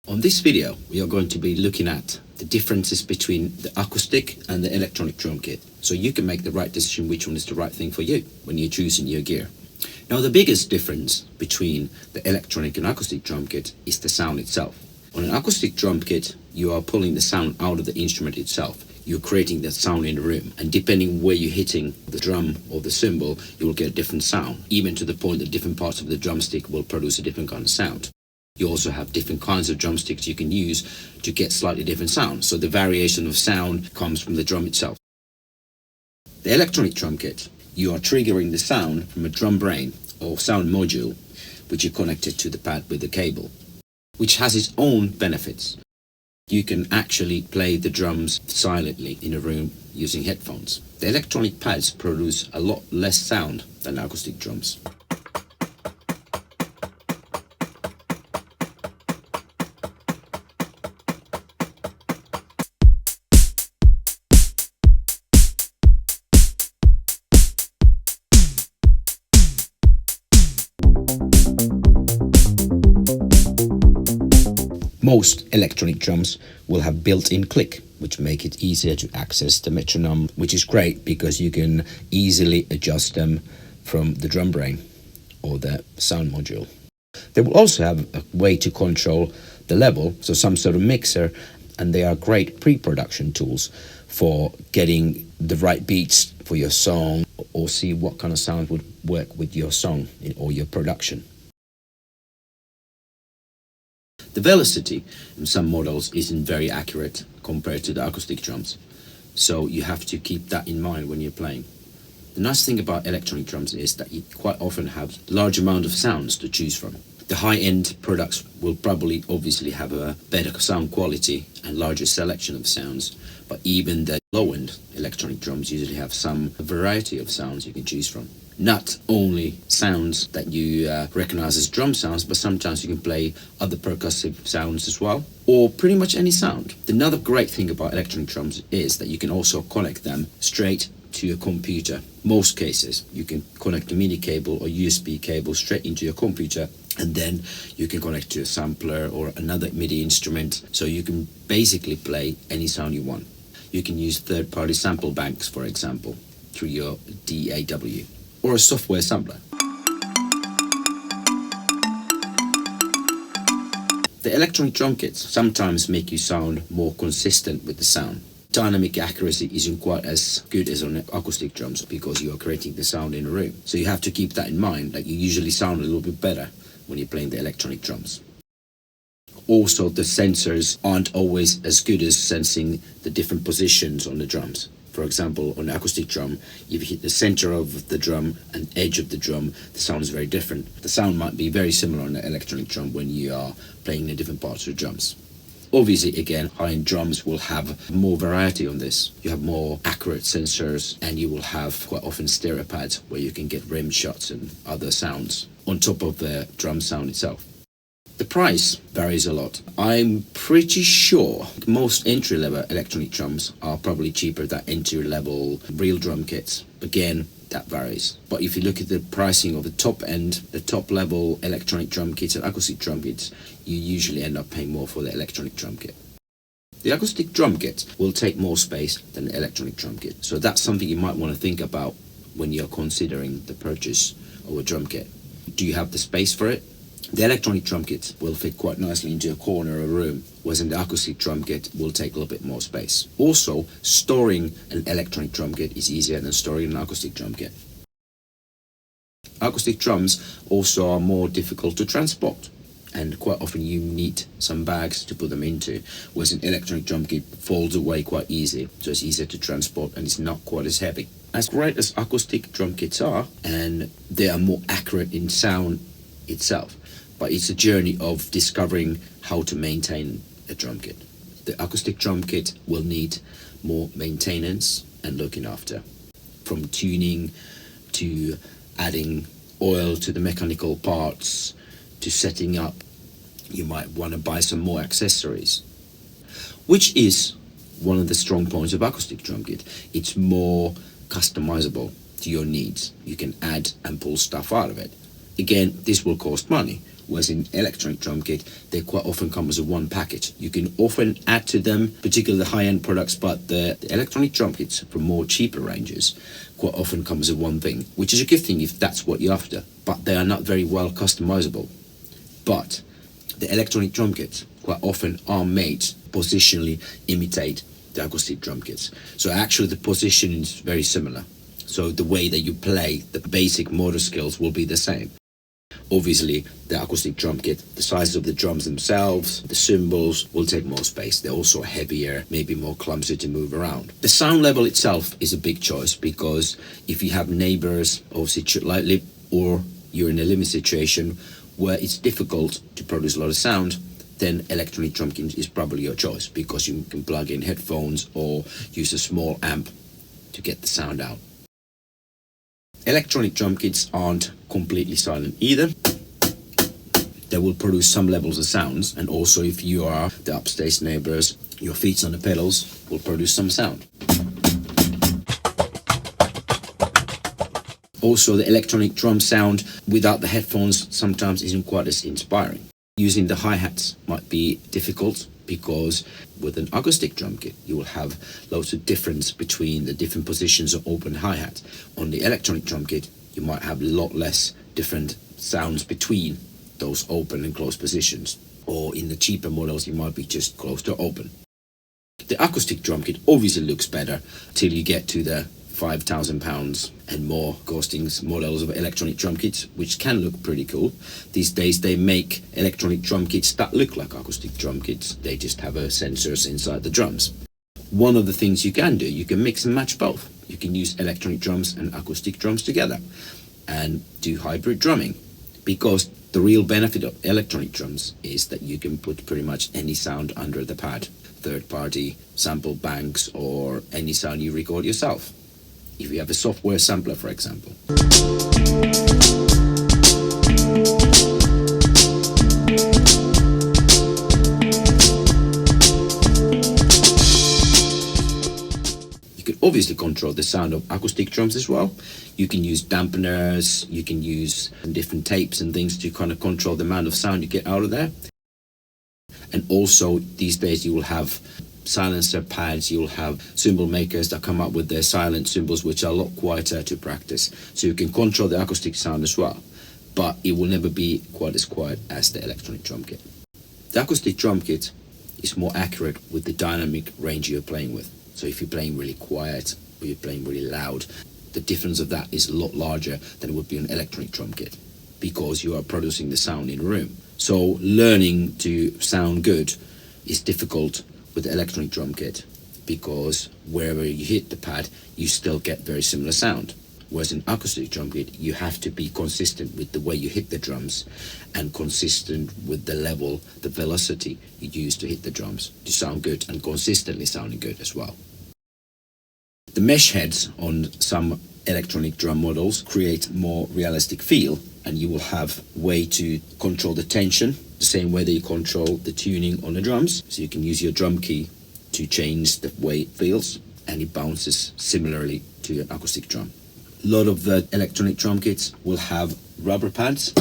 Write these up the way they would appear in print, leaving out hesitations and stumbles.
On this video, we are going to be looking at the differences between the acoustic and the electronic drum kit, so you can make the right decision which one is the right thing for you when you're choosing your gear. Now, the biggest difference between the electronic and acoustic drum kit is the sound itself. On an acoustic drum kit, you are pulling the sound out of the instrument itself. You're creating that sound in the room, and depending where you're hitting the drum or the cymbal, you will get a different sound, even to the point that different parts of the drumstick will produce a different kind of sound. You also have different kinds of drumsticks you can use to get slightly different sounds, so the variation of sound comes from the drum itself. The electronic drum kit, you are triggering the sound from a drum brain or sound module, which is connected to the pad with the cable, which has its own benefits. You can actually play the drums silently in a room using headphones. The electronic pads produce a lot less sound than acoustic drums. Most electronic drums will have built-in click, which make it easier to access the metronome, which is great because you can easily adjust them from the drum brain or the sound module. They will also have a way to control the level, so some sort of mixer, and they are great pre-production tools for getting the right beats for your song or see what kind of sound would work with your song or your production. The velocity in some models isn't very accurate compared to the acoustic drums, so you have to keep that in mind when you're playing. The nice thing about electronic drums is that you quite often have a large amount of sounds to choose from. The high-end products will probably obviously have a better sound quality and larger selection of sounds, but even the low-end electronic drums usually have some variety of sounds you can choose from. Not only sounds that you recognize as drum sounds, but sometimes you can play other percussive sounds as well, or pretty much any sound. Another great thing about electronic drums is that you can also connect them straight to your computer. Most cases, you can connect a MIDI cable or USB cable straight into your computer, and then you can connect to a sampler or another MIDI instrument, so you can basically play any sound you want. You can use third-party sample banks, for example, through your DAW, or a software sampler. The electronic drum kits sometimes make you sound more consistent with the sound. Dynamic accuracy isn't quite as good as on acoustic drums because you are creating the sound in a room. So you have to keep that in mind, that you usually sound a little bit better when you're playing the electronic drums. Also, the sensors aren't always as good as sensing the different positions on the drums. For example, on an acoustic drum, if you hit the center of the drum and edge of the drum, the sound is very different. The sound might be very similar on an electronic drum when you are playing the different parts of the drums. Obviously, again, high-end drums will have more variety on this. You have more accurate sensors, and you will have quite often stereo pads where you can get rim shots and other sounds on top of the drum sound itself. The price varies a lot. I'm pretty sure most entry-level electronic drums are probably cheaper than entry-level real drum kits. Again, that varies. But if you look at the pricing of the top end, the top-level electronic drum kits and acoustic drum kits, you usually end up paying more for the electronic drum kit. The acoustic drum kit will take more space than the electronic drum kit, so that's something you might want to think about when you're considering the purchase of a drum kit. Do you have the space for it? The electronic drum kit will fit quite nicely into a corner of a room, whereas the acoustic drum kit will take a little bit more space. Also, storing an electronic drum kit is easier than storing an acoustic drum kit. Acoustic drums also are more difficult to transport, and quite often you need some bags to put them into, whereas an electronic drum kit folds away quite easy, so it's easier to transport and it's not quite as heavy. As great as acoustic drum kits are, and they are more accurate in sound itself, but it's a journey of discovering how to maintain a drum kit. The acoustic drum kit will need more maintenance and looking after, from tuning to adding oil to the mechanical parts to setting up. You might want to buy some more accessories, which is one of the strong points of acoustic drum kit. It's more customizable to your needs. You can add and pull stuff out of it. Again, this will cost money, whereas in electronic drum kit, they quite often come as a one package. You can often add to them, particularly the high-end products, but the electronic drum kits from more cheaper ranges quite often come as a one thing, which is a good thing if that's what you're after, but they are not very well customizable. But the electronic drum kits quite often are made positionally imitate the acoustic drum kits. So actually the position is very similar. So the way that you play, the basic motor skills will be the same. Obviously, the acoustic drum kit, the size of the drums themselves, the cymbals will take more space. They're also heavier, maybe more clumsy to move around. The sound level itself is a big choice, because if you have neighbors or or you're in a living situation where it's difficult to produce a lot of sound, then electronic drum kit is probably your choice, because you can plug in headphones or use a small amp to get the sound out. Electronic drum kits aren't completely silent either. They will produce some levels of sounds, and also if you are the upstairs neighbors, your feet on the pedals will produce some sound. Also, the electronic drum sound without the headphones sometimes isn't quite as inspiring. Using the hi-hats might be difficult, because with an acoustic drum kit you will have loads of difference between the different positions of open hi-hat. On the electronic drum kit you might have a lot less different sounds between those open and closed positions, or in the cheaper models you might be just closed or open. The acoustic drum kit obviously looks better till you get to the £5,000 and more costing models of electronic drum kits, which can look pretty cool. These days they make electronic drum kits that look like acoustic drum kits. They just have sensors inside the drums. One of the things you can do, you can mix and match both. You can use electronic drums and acoustic drums together and do hybrid drumming, because the real benefit of electronic drums is that you can put pretty much any sound under the pad. Third-party sample banks or any sound you record yourself. If you have a software sampler, for example. You can obviously control the sound of acoustic drums as well. You can use dampeners, you can use different tapes and things to kind of control the amount of sound you get out of there. And also these days you will have silencer pads, you'll have cymbal makers that come up with their silent cymbals, which are a lot quieter to practice. So you can control the acoustic sound as well, but it will never be quite as quiet as the electronic drum kit. The acoustic drum kit is more accurate with the dynamic range you're playing with. So if you're playing really quiet or you're playing really loud, the difference of that is a lot larger than it would be an electronic drum kit, because you are producing the sound in a room. So learning to sound good is difficult with the electronic drum kit, because wherever you hit the pad you still get very similar sound, whereas in acoustic drum kit you have to be consistent with the way you hit the drums and consistent with the level, the velocity you use to hit the drums to sound good, and consistently sounding good as well. The mesh heads on some electronic drum models create more realistic feel, and you will have way to control the tension the same way that you control the tuning on the drums. So you can use your drum key to change the way it feels, and it bounces similarly to an acoustic drum. A lot of the electronic drum kits will have rubber pads,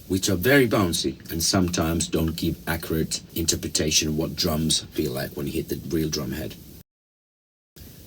which are very bouncy and sometimes don't give accurate interpretation of what drums feel like when you hit the real drum head.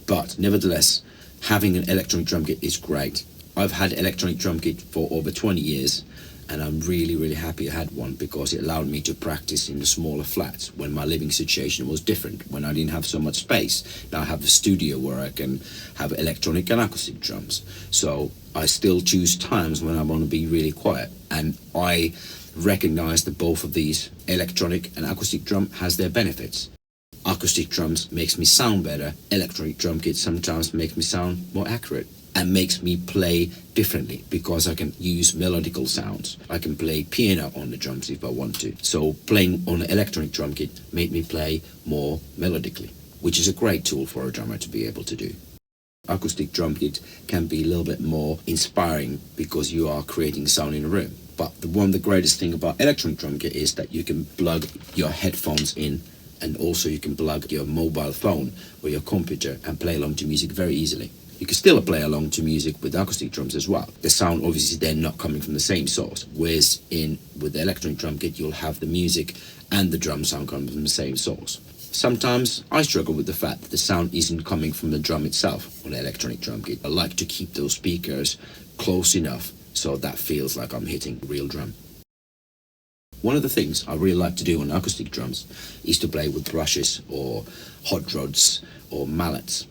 But nevertheless, having an electronic drum kit is great. I've had electronic drum kit for over 20 years, and I'm really happy I had one, because it allowed me to practice in the smaller flats when my living situation was different, when I didn't have so much space. Now I have a studio where I can have electronic and acoustic drums, so I still choose times when I want to be really quiet, and I recognize that both of these, electronic and acoustic drum, has their benefits. Acoustic drums makes me sound better, electronic drum kit sometimes makes me sound more accurate and makes me play differently, because I can use melodical sounds. I can play piano on the drums if I want to. So playing on an electronic drum kit made me play more melodically, which is a great tool for a drummer to be able to do. Acoustic drum kit can be a little bit more inspiring because you are creating sound in a room. But the greatest thing about electronic drum kit is that you can plug your headphones in, and also you can plug your mobile phone or your computer and play along to music very easily. You can still play along to music with acoustic drums as well. The sound obviously then not coming from the same source. Whereas with the electronic drum kit, you'll have the music and the drum sound coming from the same source. Sometimes I struggle with the fact that the sound isn't coming from the drum itself on the electronic drum kit. I like to keep those speakers close enough so that feels like I'm hitting a real drum. One of the things I really like to do on acoustic drums is to play with brushes or hot rods or mallets.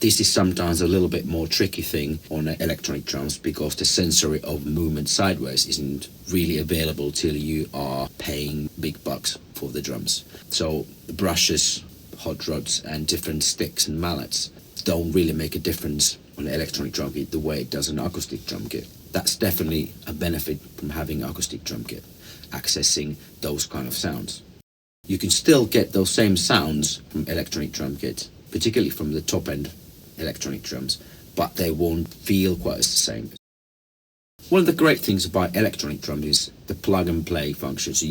This is sometimes a little bit more tricky thing on electronic drums because the sensory of movement sideways isn't really available till you are paying big bucks for the drums. So the brushes, hot rods and different sticks and mallets don't really make a difference on an electronic drum kit the way it does an acoustic drum kit. That's definitely a benefit from having an acoustic drum kit, accessing those kind of sounds. You can still get those same sounds from electronic drum kit, particularly from the top end electronic drums, but they won't feel quite as the same. One of the great things about electronic drums is the plug and play function. So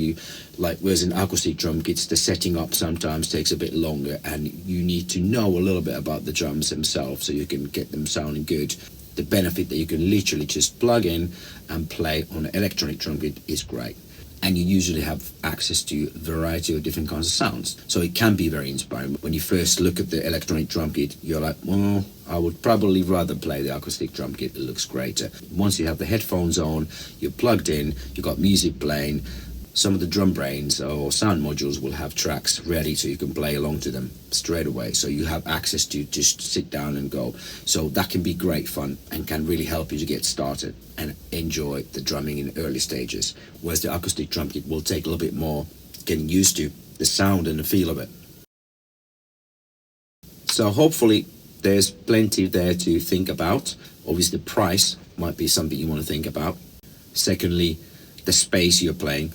whereas in acoustic drum kits, the setting up sometimes takes a bit longer and you need to know a little bit about the drums themselves so you can get them sounding good. The benefit that you can literally just plug in and play on an electronic drum kit is great. And you usually have access to a variety of different kinds of sounds. So it can be very inspiring. When you first look at the electronic drum kit, you're like, well, I would probably rather play the acoustic drum kit. It looks greater. Once you have the headphones on, you're plugged in, you've got music playing, some of the drum brains or sound modules will have tracks ready so you can play along to them straight away. So you have access to just sit down and go. So that can be great fun and can really help you to get started and enjoy the drumming in early stages. Whereas the acoustic drum kit will take a little bit more getting used to the sound and the feel of it. So hopefully there's plenty there to think about. Obviously the price might be something you want to think about. Secondly, the space you're playing.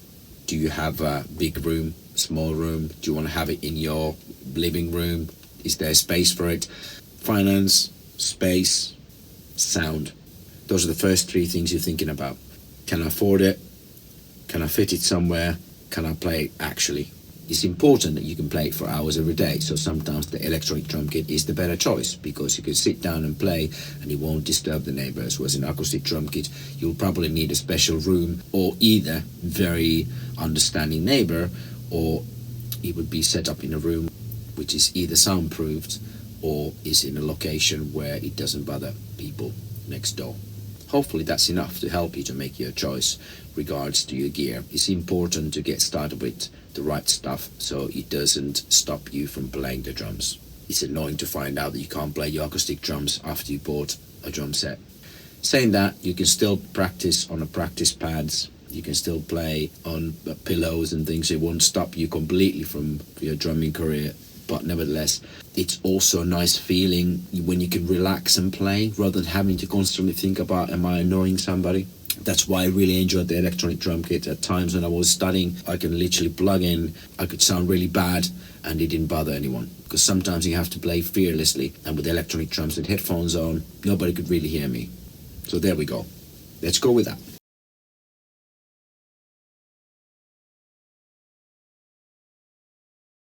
Do you have a big room, small room? Do you want to have it in your living room? Is there space for it? Finance, space, sound. Those are the first three things you're thinking about. Can I afford it? Can I fit it somewhere? Can I play it actually? It's important that you can play it for hours every day. So sometimes the electronic drum kit is the better choice because you can sit down and play and it won't disturb the neighbors. Whereas an acoustic drum kit, you'll probably need a special room or either very understanding neighbor, or it would be set up in a room which is either soundproofed or is in a location where it doesn't bother people next door. Hopefully that's enough to help you to make your choice regards to your gear. It's important to get started with the right stuff so it doesn't stop you from playing the drums. It's annoying to find out that you can't play your acoustic drums after you bought a drum set. Saying that, you can still practice on the practice pads. You can still play on pillows and things. It won't stop you completely from your drumming career. But nevertheless, it's also a nice feeling when you can relax and play rather than having to constantly think about, am I annoying somebody? That's why I really enjoyed the electronic drum kit. At times when I was studying, I can literally plug in, I could sound really bad and it didn't bother anyone. Because sometimes you have to play fearlessly, and with electronic drums with headphones on, nobody could really hear me. So there we go. Let's go with that.